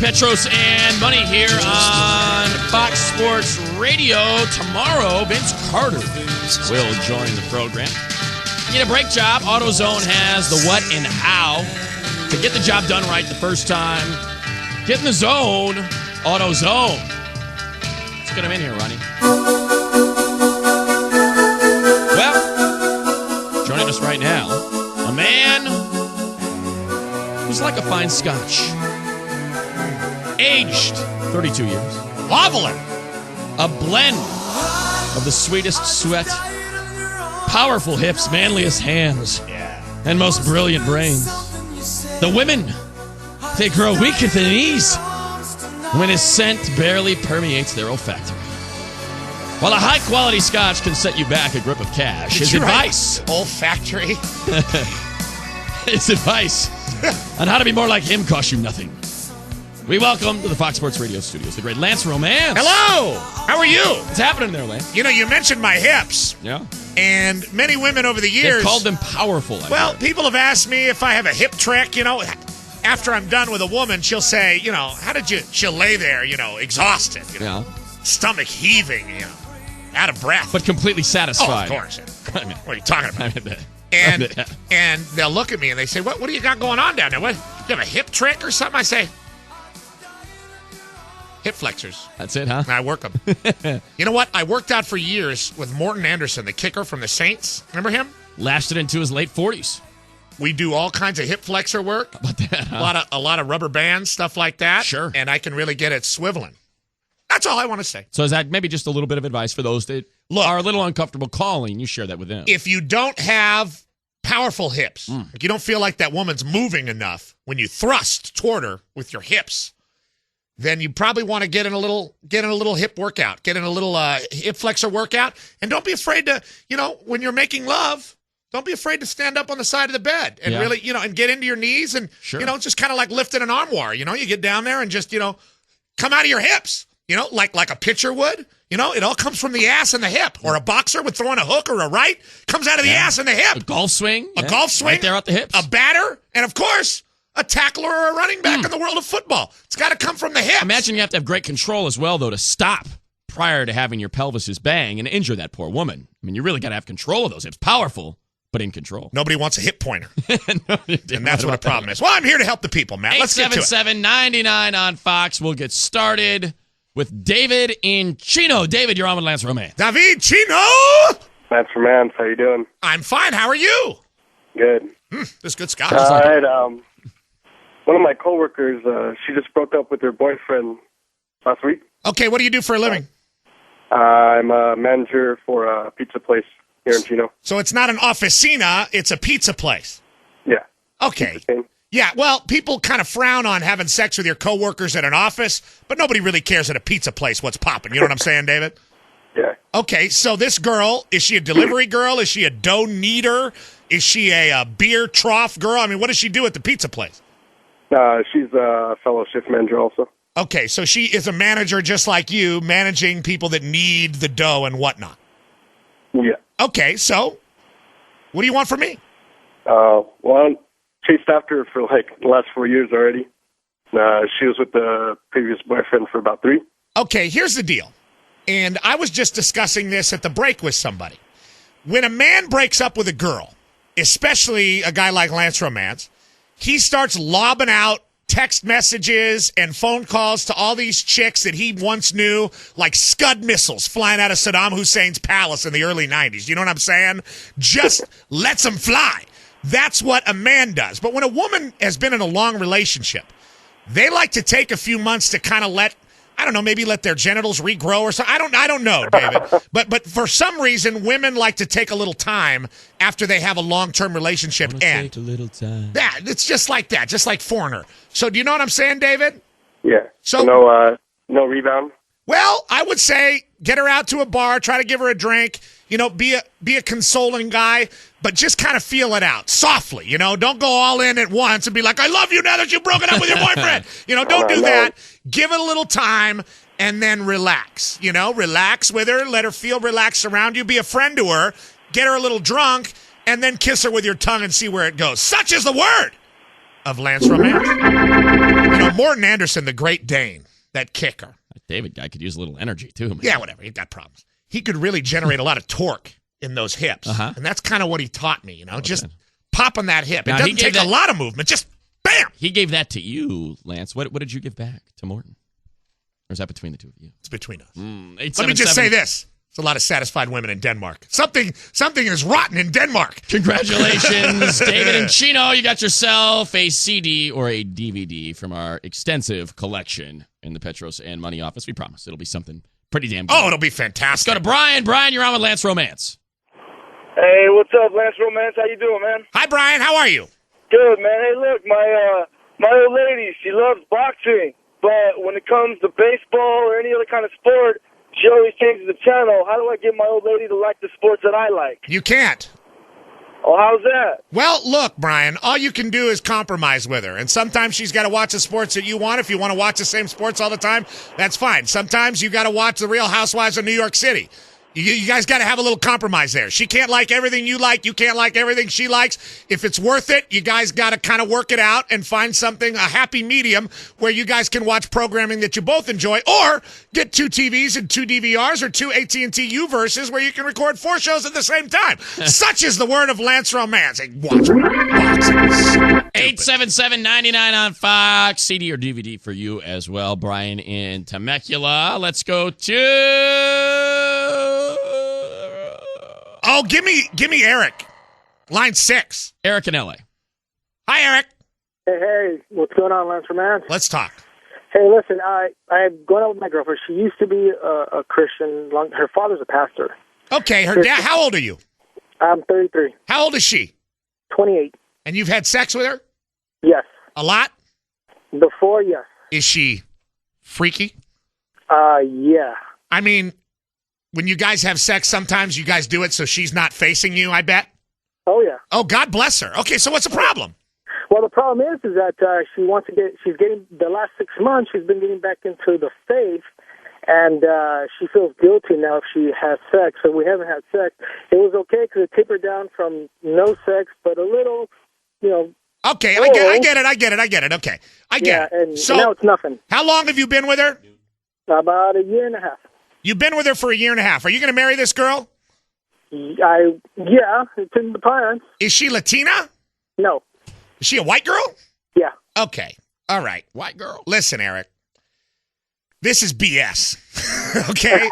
Petros and Money here on Fox Sports Radio. Tomorrow, Vince Carter will join the program. Need a brake job? AutoZone has the what and how to get the job done right the first time. Get in the zone. AutoZone. Let's get him in here, Ronnie. Well, joining us right now, a man who's like a fine scotch. Aged 32 years. Lavalier. A blend of the sweetest sweat, powerful hips, manliest hands, and most brilliant brains. The women, they grow weak at the knees when his scent barely permeates their olfactory. While a high-quality scotch can set you back a grip of cash, his advice... Olfactory? His advice on how to be more like him costs you nothing. We welcome to the Fox Sports Radio studios the great Lance Romance. Hello! How are you? What's happening there, Lance? You know, you mentioned my hips. Yeah. And many women over the years... They've called them powerful. People have asked me if I have a hip trick, After I'm done with a woman, she'll say, she'll lay there, exhausted, stomach heaving, out of breath. But completely satisfied. Oh, of course. What are you talking about? And they'll look at me and they say, what do you got going on down there? What, you have a hip trick or something? I say... Hip flexors. That's it, huh? I work them. You know what? I worked out for years with Morton Anderson, the kicker from the Saints. Remember him? Lasted into his late 40s. We do all kinds of hip flexor work. How about that, huh? A lot of rubber bands, stuff like that. Sure. And I can really get it swiveling. That's all I want to say. So is that maybe just a little bit of advice for those that are a little uncomfortable calling? You share that with them. If you don't have powerful hips, like you don't feel like that woman's moving enough when you thrust toward her with your hips, then you probably want to get in a little hip workout, get in a little hip flexor workout, and don't be afraid to, when you're making love, don't be afraid to stand up on the side of the bed and really, and get into your knees and, just kind of like lifting an armoire, you get down there and just, come out of your hips, like a pitcher would, it all comes from the ass and the hip, or a boxer would throw in a hook or a right, comes out of the ass and the hip. A golf swing. Right there at the hips. A batter, and of course, a tackler or a running back in the world of football. It's got to come from the hips. Imagine you have to have great control as well, though, to stop prior to having your pelvises bang and injure that poor woman. I mean, you really got to have control of those hips. Powerful, but in control. Nobody wants a hip pointer. No, and that's what the problem is. Well, I'm here to help the people, Matt. Let's get to it. 877-99 on Fox. We'll get started with David in Chino. David, you're on with Lance Romance. David Chino! Lance Romance, how you doing? I'm fine. How are you? Good. This is good scotch. I had one of my coworkers, she just broke up with her boyfriend last week. Okay, what do you do for a living? I'm a manager for a pizza place here in Chino. So it's not an officina, it's a pizza place. Yeah. Okay. Yeah, well, people kind of frown on having sex with your coworkers at an office, but nobody really cares at a pizza place what's popping. You know what I'm saying, David? Yeah. Okay, so this girl, is she a delivery girl? Is she a dough kneader? Is she a beer trough girl? I mean, what does she do at the pizza place? She's a fellow shift manager also. Okay, so she is a manager just like you, managing people that need the dough and whatnot. Yeah. Okay, so what do you want from me? Well, I chased after her for the last 4 years already. She was with the previous boyfriend for about 3. Okay, here's the deal. And I was just discussing this at the break with somebody. When a man breaks up with a girl, especially a guy like Lance Romance, he starts lobbing out text messages and phone calls to all these chicks that he once knew, like Scud missiles flying out of Saddam Hussein's palace in the early 90s. You know what I'm saying? Just lets them fly. That's what a man does. But when a woman has been in a long relationship, they like to take a few months to kind of maybe let their genitals regrow or something. I don't know, David. But for some reason, women like to take a little time after they have a long-term relationship end. Take a little time. Yeah, it's just like that, just like Foreigner. So do you know what I'm saying, David? Yeah. So no rebound? Well, I would say get her out to a bar, try to give her a drink, be a consoling guy, but just kind of feel it out softly, Don't go all in at once and be like, I love you now that you've broken up with your boyfriend. Don't do that. Give it a little time and then relax. Relax with her, let her feel relaxed around you, be a friend to her, get her a little drunk, and then kiss her with your tongue and see where it goes. Such is the word. of Lance Romance. You know, Morton Anderson, the Great Dane, that kicker. That David guy could use a little energy, too, man. Yeah, whatever. He's got problems. He could really generate a lot of torque in those hips. And that's kind of what he taught me, you know, just popping that hip. Now, it doesn't take a lot of movement, just bam! He gave that to you, Lance. What did you give back to Morton? Or is that between the two of you? It's between us. 877. Let me just say this. There's a lot of satisfied women in Denmark. Something is rotten in Denmark. Congratulations, David and Chino. You got yourself a CD or a DVD from our extensive collection in the Petros and Money office. We promise it'll be something pretty damn good. Oh, it'll be fantastic. Let's go to Brian. Brian, you're on with Lance Romance. Hey, what's up, Lance Romance? How you doing, man? Hi, Brian. How are you? Good, man. Hey, look, my old lady, she loves boxing, but when it comes to baseball or any other kind of sport, she always changes the channel. How do I get my old lady to like the sports that I like? You can't. Oh, how's that? Well, look, Brian, all you can do is compromise with her. And sometimes she's got to watch the sports that you want. If you want to watch the same sports all the time, that's fine. Sometimes you got to watch the Real Housewives of New York City. You guys got to have a little compromise there. She can't like everything you like. You can't like everything she likes. If it's worth it, you guys got to kind of work it out and find something, a happy medium, where you guys can watch programming that you both enjoy, or get 2 TVs and 2 DVRs or 2 AT&T U-verses where you can record 4 shows at the same time. Such is the word of Lance Romance. Hey, watch boxes. 877-99 on Fox. CD or DVD for you as well, Brian in Temecula. Let's go to... Oh, give me Eric. Line 6. Eric in L.A. Hi, Eric. Hey, what's going on, Lance Romance? Let's talk. Hey, listen, I'm going out with my girlfriend. She used to be a Christian. Her father's a pastor. Okay, her dad. How old are you? I'm 33. How old is she? 28. And you've had sex with her? Yes. A lot? Before, yes. Is she freaky? Yeah. I mean, when you guys have sex, sometimes you guys do it so she's not facing you, I bet? Oh, yeah. Oh, God bless her. Okay, so what's the problem? Well, the problem is that she's getting, the last 6 months, she's been getting back into the faith, and she feels guilty now if she has sex. So we haven't had sex. It was okay because it tapered down from no sex, but a little, you know. Okay, I get it. Okay, I get it. And so now it's nothing. How long have you been with her? About a year and a half. You've been with her for a year and a half. Are you going to marry this girl? Yeah, it's in the plans. Is she Latina? No. Is she a white girl? Yeah. Okay. All right. White girl. Listen, Eric. This is BS. Okay?